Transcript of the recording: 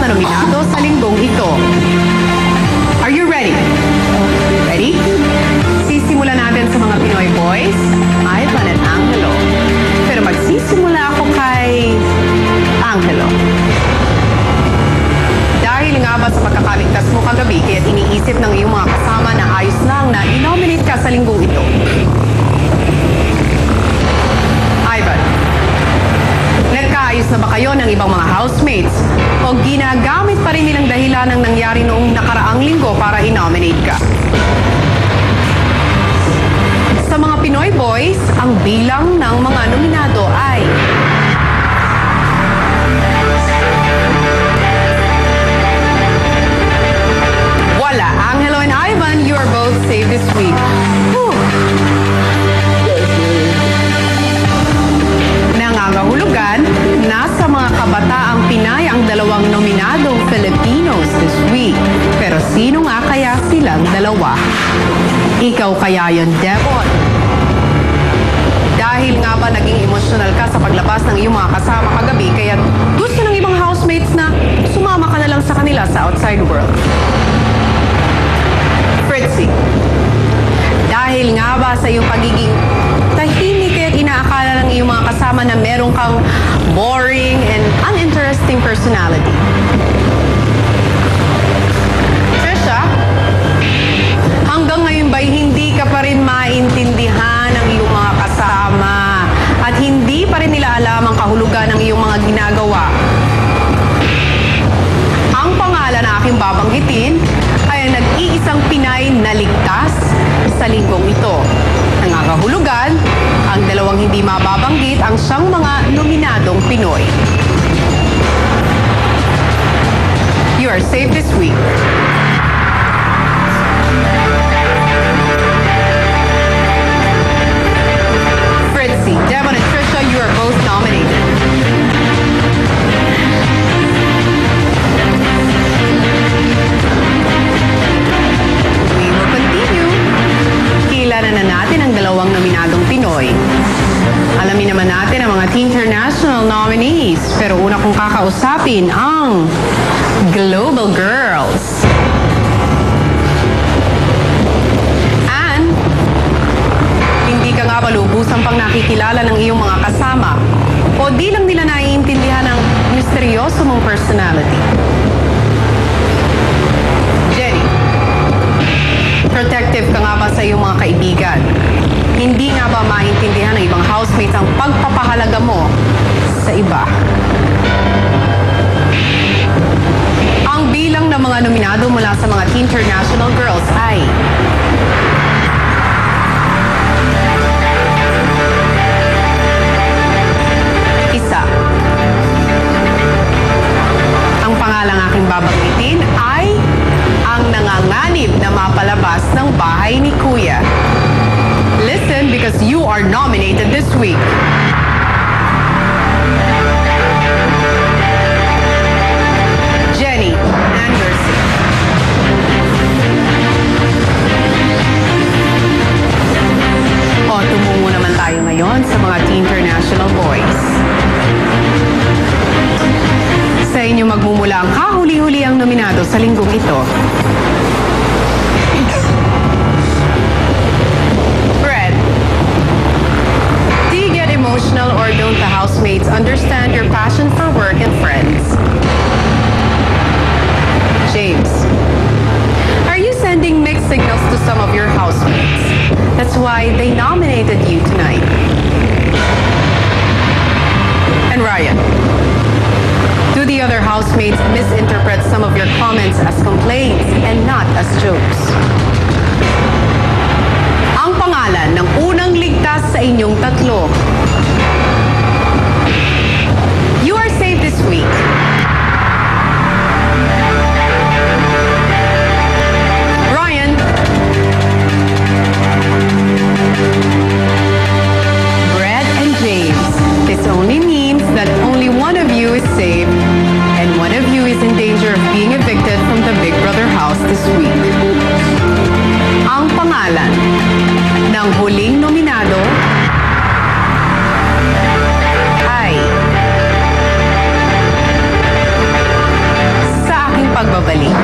nominado sa linggong ito. Are you ready? Ready? Sisimulan natin sa mga Pinoy boys, Ivan at Angelo. Pero magsisimula ako kay Angelo. Dahil nga ba sa pagkakaligtas mo kagabi, kaya't iniisip ng iyong mga kasama na ayos lang na i-nominate ka sa linggong ito. Ivan, nagkaayos na ba kayo ng ibang mga housemates? O ginagamit pa rin nilang dahilan ng nangyari noong nakaraang linggo para i-nominate ka? Sa mga Pinoy boys, ang bilang ng mga nominado ay wala. Angelo and Ivan, you are both safe this week. Whew. Nangangahulugan, nasa mga kabataang Pinay ang dalawang nominadong Filipinos this week. Pero sino nga kaya silang dalawa? Ikaw kaya yon, Devon? Dahil nga ba naging emotional ka sa paglabas ng iyong mga kasama kagabi, kaya gusto ng ibang housemates na sumama ka na lang sa kanila sa outside world? Fritzy, dahil nga ba sa iyong pagiging tahimik kaya't inaakala ng iyong mga kasama na meron kang boring and uninteresting personality? Trisha, hanggang ngayon ba'y hindi ka pa rin maintindihan ng iyong mga kasama at hindi pa rin nila alam ang kahulugan ng iyong mga ginagawa? Ang pangalan na aking babanggitin ay ang nag-iisang Pinay na ligtas sa linggong ito. Nangangahulugan, ang dalawang hindi mababanggit ang siyang mga nominadong Pinoy. You are safe this week. Fritzy, Devon, and Trisha, you are both nominated. We will continue. Kilala na natin ang dalawang nominadong Pinoy. Alamin naman natin ang mga international nominees. Pero una kong kakausapin ang Global Girls. And hindi ka nga ba lubusan pang nakikilala ng iyong mga kasama? O di lang nila naiintindihan ang misteryoso mong personality? Jenny, protective ka nga ba sa iyong mga kaibigan? Hindi nga ba maintindihan ng ibang housemates ang pagpapahalaga mo sa iba? Ang bilang ng mga nominado mula sa mga international girls ay isa. Ang pangalang aking babanggitin ay ang nanganganib na mapalabas ng bahay ni Kuya. Listen, because you are nominated this week. Jenny Anderson. O, tumungo naman tayo ngayon sa mga international boys. Sa inyo magmumula ang kahuli-huli ang nominado sa linggong ito. Emotional, or don't the housemates understand your passion for work and friends? James, are you sending mixed signals to some of your housemates? That's why they nominated you tonight. And Ryan, do the other housemates misinterpret some of your comments as complaints and not as jokes? Ang pangalan ng unang ligtas sa inyong tatlo. You are safe this week. Ryan. Brett and James. This only means that only one of you is safe and one of you is in danger of being evicted from the Big Brother house this week. Ang pangalan ng huling nominado ay pagbabalik.